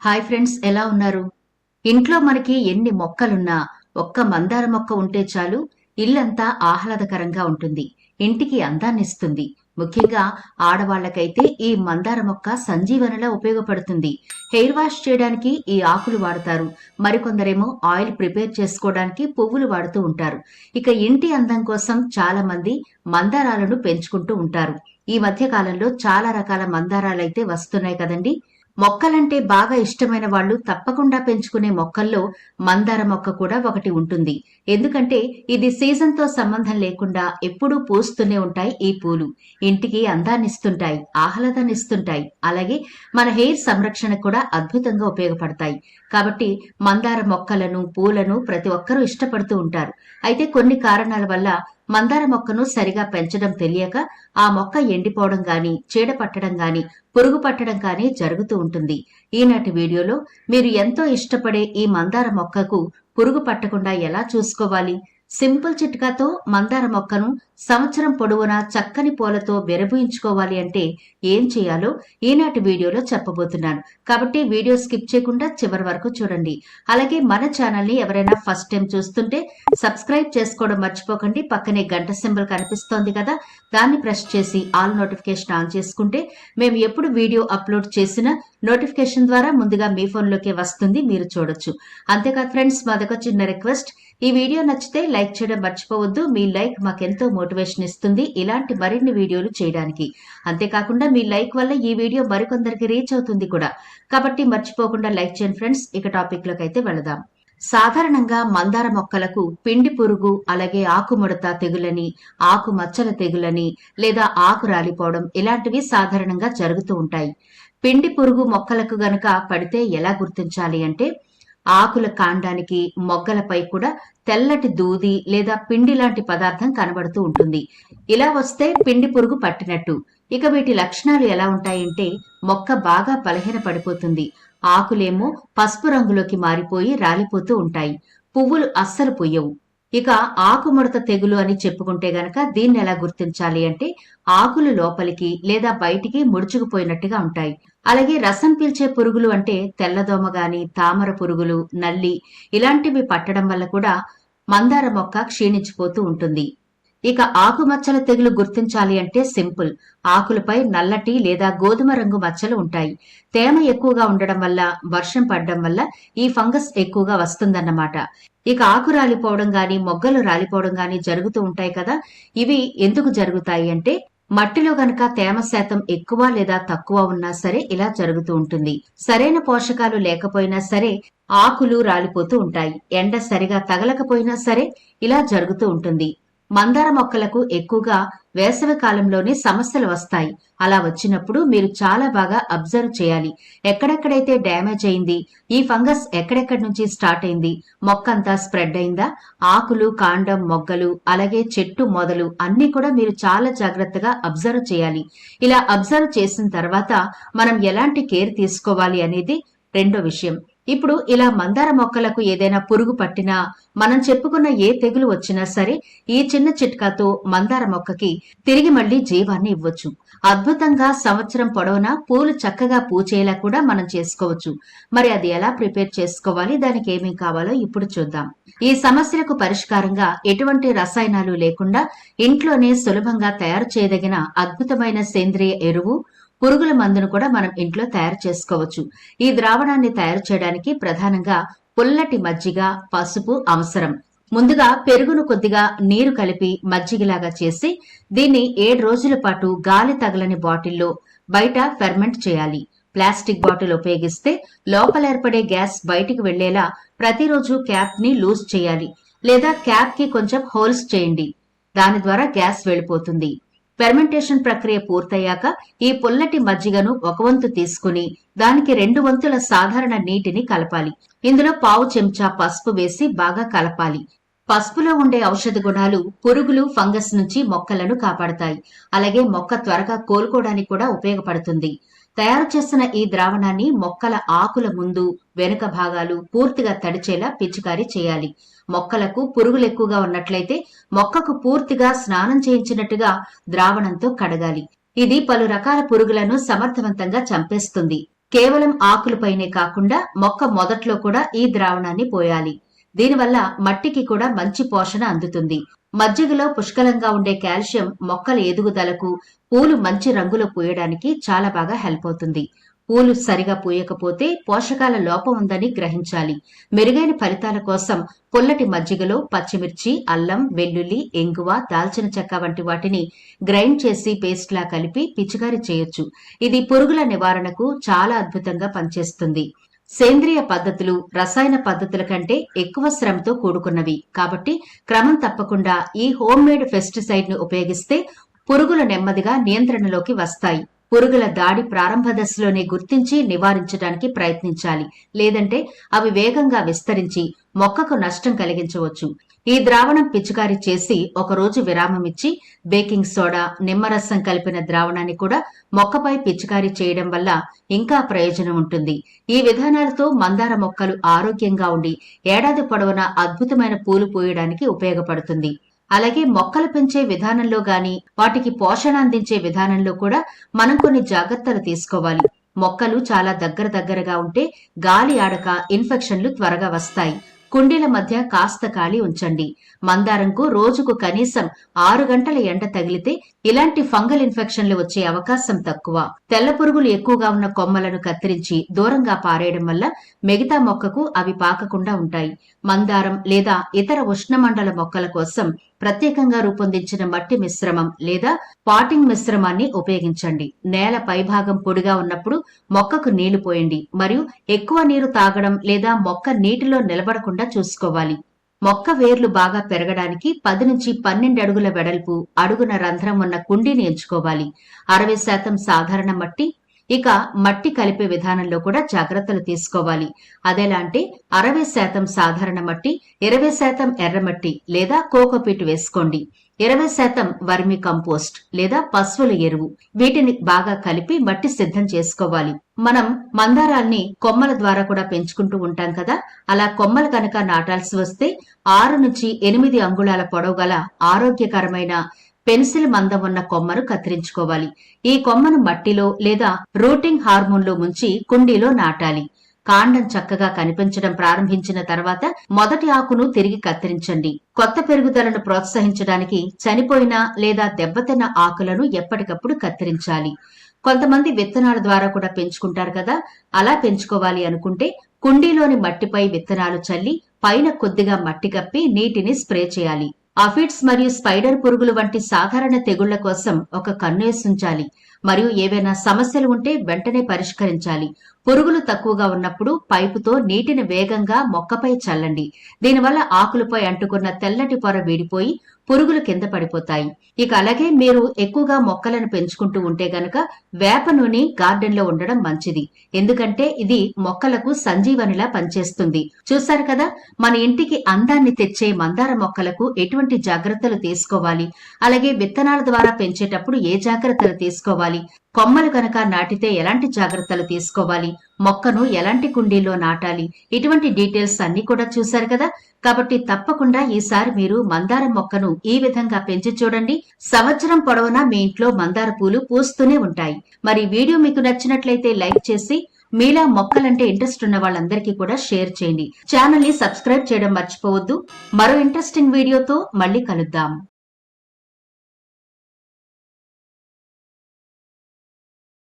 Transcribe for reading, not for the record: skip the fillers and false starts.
Hi friends, ఎలా ఉన్నారు? ఇంట్లో మనకి ఎన్ని మొక్కలున్నా ఒక్క మందార మొక్క ఉంటే చాలు, ఇల్లంతా ఆహ్లాదకరంగా ఉంటుంది. ఇంటికి అందాన్నిస్తుంది. ముఖ్యంగా ఆడవాళ్లకైతే ఈ మందార మొక్క సంజీవనిలా ఉపయోగపడుతుంది. హెయిర్ వాష్ చేయడానికి ఈ ఆకులు వాడతారు. మరికొందరేమో ఆయిల్ ప్రిపేర్ చేసుకోవడానికి పువ్వులు వాడుతూ ఉంటారు. ఇక ఇంటి అందం కోసం చాలా మంది మందారాలను పెంచుకుంటూ ఉంటారు. ఈ మధ్య కాలంలో చాలా రకాల మందారాలైతే వస్తున్నాయి కదండి. మొక్కలంటే బాగా ఇష్టమైన వాళ్ళు తప్పకుండా పెంచుకునే మొక్కల్లో మందార మొక్క కూడా ఒకటి ఉంటుంది. ఎందుకంటే ఇది సీజన్‌తో సంబంధం లేకుండా ఎప్పుడూ పూస్తూనే ఉంటాయి ఈ పూలు. ఇంటికి అందాన్నిస్తుంటాయి, ఆహ్లాదాన్నిస్తుంటాయి. అలాగే మన హెయిర్ సంరక్షణకు కూడా అద్భుతంగా ఉపయోగపడతాయి. కాబట్టి మందార మొక్కలను, పూలను ప్రతి ఒక్కరూ ఇష్టపడుతూ ఉంటారు. అయితే కొన్ని కారణాల వల్ల మందార మొక్కను సరిగా పెంచడం తెలియక ఆ మొక్క ఎండిపోవడం గాని, చీడ పట్టడం గాని, పురుగు పట్టడం కానీ జరుగుతూ ఉంటుంది. ఈనాటి వీడియోలో మీరు ఎంతో ఇష్టపడే ఈ మందార మొక్కకు పురుగు పట్టకుండా ఎలా చూసుకోవాలి, సింపుల్ చిట్కాతో మందార మొక్కను సంవత్సరం పొడవునా చక్కని పూలతో విరబూయించుకోవాలి అంటే ఏం చేయాలో ఈనాటి వీడియోలో చెప్పబోతున్నాను. కాబట్టి వీడియో స్కిప్ చేయకుండా చివరి వరకు చూడండి. అలాగే మన ఛానల్ ని ఎవరైనా ఫస్ట్ టైం చూస్తుంటే సబ్స్క్రైబ్ చేసుకోవడం మర్చిపోకండి. పక్కనే గంట సింబల్ కనిపిస్తోంది కదా, దాన్ని ప్రెస్ చేసి ఆల్ నోటిఫికేషన్ ఆన్ చేసుకుంటే మేము ఎప్పుడు వీడియో అప్లోడ్ చేసినా నోటిఫికేషన్ ద్వారా ముందుగా మీ ఫోన్లోకి వస్తుంది, మీరు చూడొచ్చు. అంతేకాదు ఫ్రెండ్స్, మాదొక చిన్న రిక్వెస్ట్, ఈ వీడియో నచ్చితే లైక్ చేయడం మర్చిపోవద్దు. మీ లైక్ మాకెంతో మోటివేషన్ ఇస్తుంది ఇలాంటి మరిన్ని వీడియోలు చేయడానికి. అంతేకాకుండా మీ లైక్ వల్ల ఈ వీడియో మరికొందరికి రీచ్ అవుతుంది కూడా. కాబట్టి మర్చిపోకుండా లైక్ చేయండి ఫ్రెండ్స్. ఇక టాపిక్ లోకి అయితే వెళదాం. సాధారణంగా మందార మొక్కలకు పిండి పురుగు, అలాగే ఆకుముడత తెగులని, ఆకు మచ్చల తెగులని, లేదా ఆకు రాలిపోవడం ఇలాంటివి సాధారణంగా జరుగుతూ ఉంటాయి. పిండి పురుగు మొక్కలకు గనక పడితే ఎలా గుర్తించాలి అంటే, ఆకుల కాండానికి, మొగ్గలపై కూడా తెల్లటి దూది లేదా పిండి లాంటి పదార్థం కనబడుతూ ఉంటుంది. ఇలా వస్తే పిండి పురుగు పట్టినట్టు. ఇక వీటి లక్షణాలు ఎలా ఉంటాయంటే, మొక్క బాగా బలహీన పడిపోతుంది. ఆకులేమో పసుపు రంగులోకి మారిపోయి రాలిపోతూ ఉంటాయి. పువ్వులు అస్సలు పుయ్యవు. ఇక ఆకుముడత తెగులు అని చెప్పుకుంటే గనక దీన్ని ఎలా గుర్తించాలి అంటే, ఆకులు లోపలికి లేదా బయటికి ముడుచుకుపోయినట్టుగా ఉంటాయి. అలాగే రసం పీల్చే పురుగులు అంటే తెల్లదోమ గాని, తామర పురుగులు, నల్లి ఇలాంటివి పట్టడం వల్ల కూడా మందార మొక్క క్షీణించిపోతూ ఉంటుంది. ఇక ఆకుమచ్చల తెగులు గుర్తించాలి అంటే సింపుల్. ఆకులపై నల్లటి లేదా గోధుమ రంగు మచ్చలు ఉంటాయి. తేమ ఎక్కువగా ఉండడం వల్ల, వర్షం పడడం వల్ల ఈ ఫంగస్ ఎక్కువగా వస్తుందన్నమాట. ఇక ఆకు రాలిపోవడం గాని, మొగ్గలు రాలిపోవడం గాని జరుగుతూ ఉంటాయి కదా. ఇవి ఎందుకు జరుగుతాయి అంటే, మట్టిలో గనక తేమ శాతం ఎక్కువ లేదా తక్కువ ఉన్నా సరే ఇలా జరుగుతూ ఉంటుంది. సరైన పోషకాలు లేకపోయినా సరే ఆకులు రాలిపోతూ ఉంటాయి. ఎండ సరిగా తగలకపోయినా సరే ఇలా జరుగుతూ ఉంటుంది. మందార మొక్కలకు ఎక్కువగా వేసవి కాలంలోనే సమస్యలు వస్తాయి. అలా వచ్చినప్పుడు మీరు చాలా బాగా అబ్జర్వ్ చేయాలి. ఎక్కడెక్కడైతే డ్యామేజ్ అయింది, ఈ ఫంగస్ ఎక్కడెక్కడి నుంచి స్టార్ట్ అయింది, మొక్క అంతా స్ప్రెడ్ అయిందా, ఆకులు, కాండం, మొగ్గలు, అలాగే చెట్టు మొదలు అన్ని కూడా మీరు చాలా జాగ్రత్తగా అబ్జర్వ్ చేయాలి. ఇలా అబ్జర్వ్ చేసిన తర్వాత మనం ఎలాంటి కేర్ తీసుకోవాలి అనేది రెండో విషయం. ఇప్పుడు ఇలా మందార మొక్కలకు ఏదైనా పురుగు పట్టినా, మనం చెప్పుకున్న ఏ తెగులు వచ్చినా సరే ఈ చిన్న చిట్కాతో మందార మొక్కకి తిరిగి మళ్లీ జీవాన్ని ఇవ్వచ్చు. అద్భుతంగా సంవత్సరం పొడవునా పూలు చక్కగా పూచేలా కూడా మనం చేసుకోవచ్చు. మరి అది ఎలా ప్రిపేర్ చేసుకోవాలి, దానికి ఏమేం కావాలో ఇప్పుడు చూద్దాం. ఈ సమస్యలకు పరిష్కారంగా ఎటువంటి రసాయనాలు లేకుండా ఇంట్లోనే సులభంగా తయారు చేయదగిన అద్భుతమైన సేంద్రియ ఎరువు, పురుగుల మందును కూడా మనం ఇంట్లో తయారు చేసుకోవచ్చు. ఈ ద్రావణాన్ని తయారు చేయడానికి ప్రధానంగా పుల్లటి మజ్జిగ, పసుపు అవసరం. ముందుగా పెరుగును కొద్దిగా నీరు కలిపి మజ్జిగలాగా చేసి దీన్ని 7 రోజుల పాటు గాలి తగలని బాటిల్లో బయట ఫెర్మెంట్ చేయాలి. ప్లాస్టిక్ బాటిల్ ఉపయోగిస్తే లోపల ఏర్పడే గ్యాస్ బయటికి వెళ్లేలా ప్రతిరోజు క్యాప్ ని లూజ్ చేయాలి, లేదా క్యాప్ కి కొంచెం హోల్స్ చేయండి. దాని ద్వారా గ్యాస్ వెళ్లిపోతుంది. ఫెర్మెంటేషన్ ప్రక్రియ పూర్తయ్యాక ఈ పుల్లటి మజ్జిగను 1 వంతు తీసుకుని దానికి 2 వంతుల సాధారణ నీటిని కలపాలి. ఇందులో పావు చెంచా పసుపు వేసి బాగా కలపాలి. పసుపులో ఉండే ఔషధ గుణాలు పురుగులు, ఫంగస్ నుంచి మొక్కలను కాపాడతాయి. అలాగే మొక్క త్వరగా కోలుకోవడానికి కూడా ఉపయోగపడుతుంది. తయారు చేసిన ఈ ద్రావణాన్ని మొక్కల ఆకుల ముందు, వెనుక భాగాలు పూర్తిగా తడిచేలా పిచికారీ చేయాలి. మొక్కలకు పురుగులు ఎక్కువగా ఉన్నట్లయితే మొక్కకు పూర్తిగా స్నానం చేయించినట్టుగా ద్రావణంతో కడగాలి. ఇది పలు రకాల పురుగులను సమర్థవంతంగా చంపేస్తుంది. కేవలం ఆకులపైనే కాకుండా మొక్క మొదట్లో కూడా ఈ ద్రావణాన్ని పోయాలి. దీనివల్ల మట్టికి కూడా మంచి పోషణ అందుతుంది. మజ్జిగలో పుష్కలంగా ఉండే కాల్షియం మొక్కల ఎదుగుదలకు, పూలు మంచి రంగులో పూయడానికి చాలా బాగా హెల్ప్ అవుతుంది. పూలు సరిగా పూయకపోతే పోషకాల లోపం ఉందని గ్రహించాలి. మెరుగైన ఫలితాల కోసం పుల్లటి మజ్జిగలో పచ్చిమిర్చి, అల్లం, వెల్లుల్లి, ఇంగువ, దాల్చిన చెక్క వంటి వాటిని గ్రైండ్ చేసి పేస్ట్ లా కలిపి పిచికారీ చేయొచ్చు. ఇది పురుగుల నివారణకు చాలా అద్భుతంగా పనిచేస్తుంది. సేంద్రియ పద్ధతులు రసాయన పద్ధతుల కంటే ఎక్కువ శ్రమతో కూడుకున్నవి కాబట్టి క్రమం తప్పకుండా ఈ హోమ్ మేడ్ పెస్టిసైడ్ ను ఉపయోగిస్తే పురుగులు నెమ్మదిగా నియంత్రణలోకి వస్తాయి. పురుగుల దాడి ప్రారంభ దశలోనే గుర్తించి నివారించడానికి ప్రయత్నించాలి. లేదంటే అవి వేగంగా విస్తరించి మొక్కకు నష్టం కలిగించవచ్చు. ఈ ద్రావణం పిచికారీ చేసి ఒకరోజు విరామమిచ్చి బేకింగ్ సోడా, నిమ్మరసం కలిపిన ద్రావణాన్ని కూడా మొక్కపై పిచికారీ చేయడం వల్ల ఇంకా ప్రయోజనం ఉంటుంది. ఈ విధానాలతో మందార మొక్కలు ఆరోగ్యంగా ఉండి ఏడాది పొడవునా అద్భుతమైన పూలు పూయడానికి ఉపయోగపడుతుంది. అలాగే మొక్కలు పెంచే విధానంలో గాని వాటికి పోషణ అందించే విధానంలో కూడా మనం కొన్ని జాగ్రత్తలు తీసుకోవాలి. మొక్కలు చాలా దగ్గరగా ఉంటే గాలి ఆడక ఇన్ఫెక్షన్లు త్వరగా వస్తాయి. కుండీల మధ్య కాస్త ఖాళీ ఉంచండి. మందారంకు రోజుకు కనీసం 6 గంటల ఎండ తగిలితే ఇలాంటి ఫంగల్ ఇన్ఫెక్షన్లు వచ్చే అవకాశం తక్కువ. తెల్ల పురుగులు ఎక్కువగా ఉన్న కొమ్మలను కత్తిరించి దూరంగా పారేయడం వల్ల మిగతా మొక్కకు అవి పాకకుండా ఉంటాయి. మందారం లేదా ఇతర ఉష్ణమండల మొక్కల కోసం ప్రత్యేకంగా రూపొందించిన మట్టి మిశ్రమం లేదా పాటింగ్ మిశ్రమాన్ని ఉపయోగించండి. నేల పైభాగం పొడిగా ఉన్నప్పుడు మొక్కకు నీళ్లు పోయండి మరియు ఎక్కువ నీరు తాగడం లేదా మొక్క నీటిలో నిలబడకుండా చూసుకోవాలి. మొక్క వేర్లు బాగా పెరగడానికి 10 నుంచి 12 అడుగుల వెడల్పు, అడుగున రంధ్రం ఉన్న కుండీని ఎంచుకోవాలి. 60% సాధారణ మట్టి. ఇక మట్టి కలిపే విధానంలో కూడా జాగ్రత్తలు తీసుకోవాలి. అదెలా అంటే 60% సాధారణ మట్టి, 20% ఎర్రమట్టి లేదా కోకోపీట్ వేసుకోండి. 20% వర్మి కంపోస్ట్ లేదా పశువుల ఎరువు. వీటిని బాగా కలిపి మట్టి సిద్ధం చేసుకోవాలి. మనం మందారాల్ని కొమ్మల ద్వారా కూడా పెంచుకుంటూ ఉంటాం కదా, అలా కొమ్మలు కనుక నాటాల్సి వస్తే 6 నుంచి 8 అంగుళాల పొడవు గల ఆరోగ్యకరమైన పెన్సిల్ మందం ఉన్న కొమ్మను కత్తిరించుకోవాలి. ఈ కొమ్మను మట్టిలో లేదా రూటింగ్ హార్మోన్లో ముంచి కుండీలో నాటాలి. కాండం చక్కగా కనిపించడం ప్రారంభించిన తర్వాత మొదటి ఆకును తిరిగి కత్తిరించండి. కొత్త పెరుగుదలను ప్రోత్సహించడానికి చనిపోయిన లేదా దెబ్బతిన్న ఆకులను ఎప్పటికప్పుడు కత్తిరించాలి. కొంతమంది విత్తనాల ద్వారా కూడా పెంచుకుంటారు కదా, అలా పెంచుకోవాలి అనుకుంటే కుండీలోని మట్టిపై విత్తనాలు చల్లి పైన కొద్దిగా మట్టి కప్పి నీటిని స్ప్రే చేయాలి. అఫిడ్స్ మరియు స్పైడర్ పురుగులు వంటి సాధారణ తెగుళ్ల కోసం ఒక కన్నేసుంచాలి మరియు ఏవైనా సమస్యలు ఉంటే వెంటనే పరిష్కరించాలి. పురుగులు తక్కువగా ఉన్నప్పుడు పైపుతో నీటిని వేగంగా మొక్కపై చల్లండి. దీనివల్ల ఆకులపై అంటుకున్న తెల్లటి పొర వీడిపోయి పురుగులు కింద పడిపోతాయి. ఇక అలాగే మీరు ఎక్కువగా మొక్కలను పెంచుకుంటూ ఉంటే గనక వేప నూనె గార్డెన్ లో ఉండడం మంచిది. ఎందుకంటే ఇది మొక్కలకు సంజీవనిలా పనిచేస్తుంది. చూశారు కదా, మన ఇంటికి అందాన్ని తెచ్చే మందార మొక్కలకు ఎటువంటి జాగ్రత్తలు తీసుకోవాలి, అలాగే విత్తనాల ద్వారా పెంచేటప్పుడు ఏ జాగ్రత్తలు తీసుకోవాలి, కొమ్మలు కనుక నాటితే ఎలాంటి జాగ్రత్తలు తీసుకోవాలి, మొక్కను ఎలాంటి కుండీలో నాటాలి, ఇటువంటి డీటెయిల్స్ అన్ని కూడా చూశారు కదా. కాబట్టి తప్పకుండా ఈసారి మీరు మందార మొక్కను ఈ విధంగా పెంచి చూడండి. సంవత్సరం పొడవునా మీ ఇంట్లో మందార పూలు పూస్తూనే ఉంటాయి. మరి వీడియో మీకు నచ్చినట్లయితే లైక్ చేసి మీలా మొక్కలంటే ఇంట్రెస్ట్ ఉన్న వాళ్ళందరికీ కూడా షేర్ చేయండి. ఛానల్ ని సబ్స్క్రైబ్ చేయడం మర్చిపోవద్దు. మరో ఇంట్రెస్టింగ్ వీడియోతో మళ్ళీ కలుద్దాం.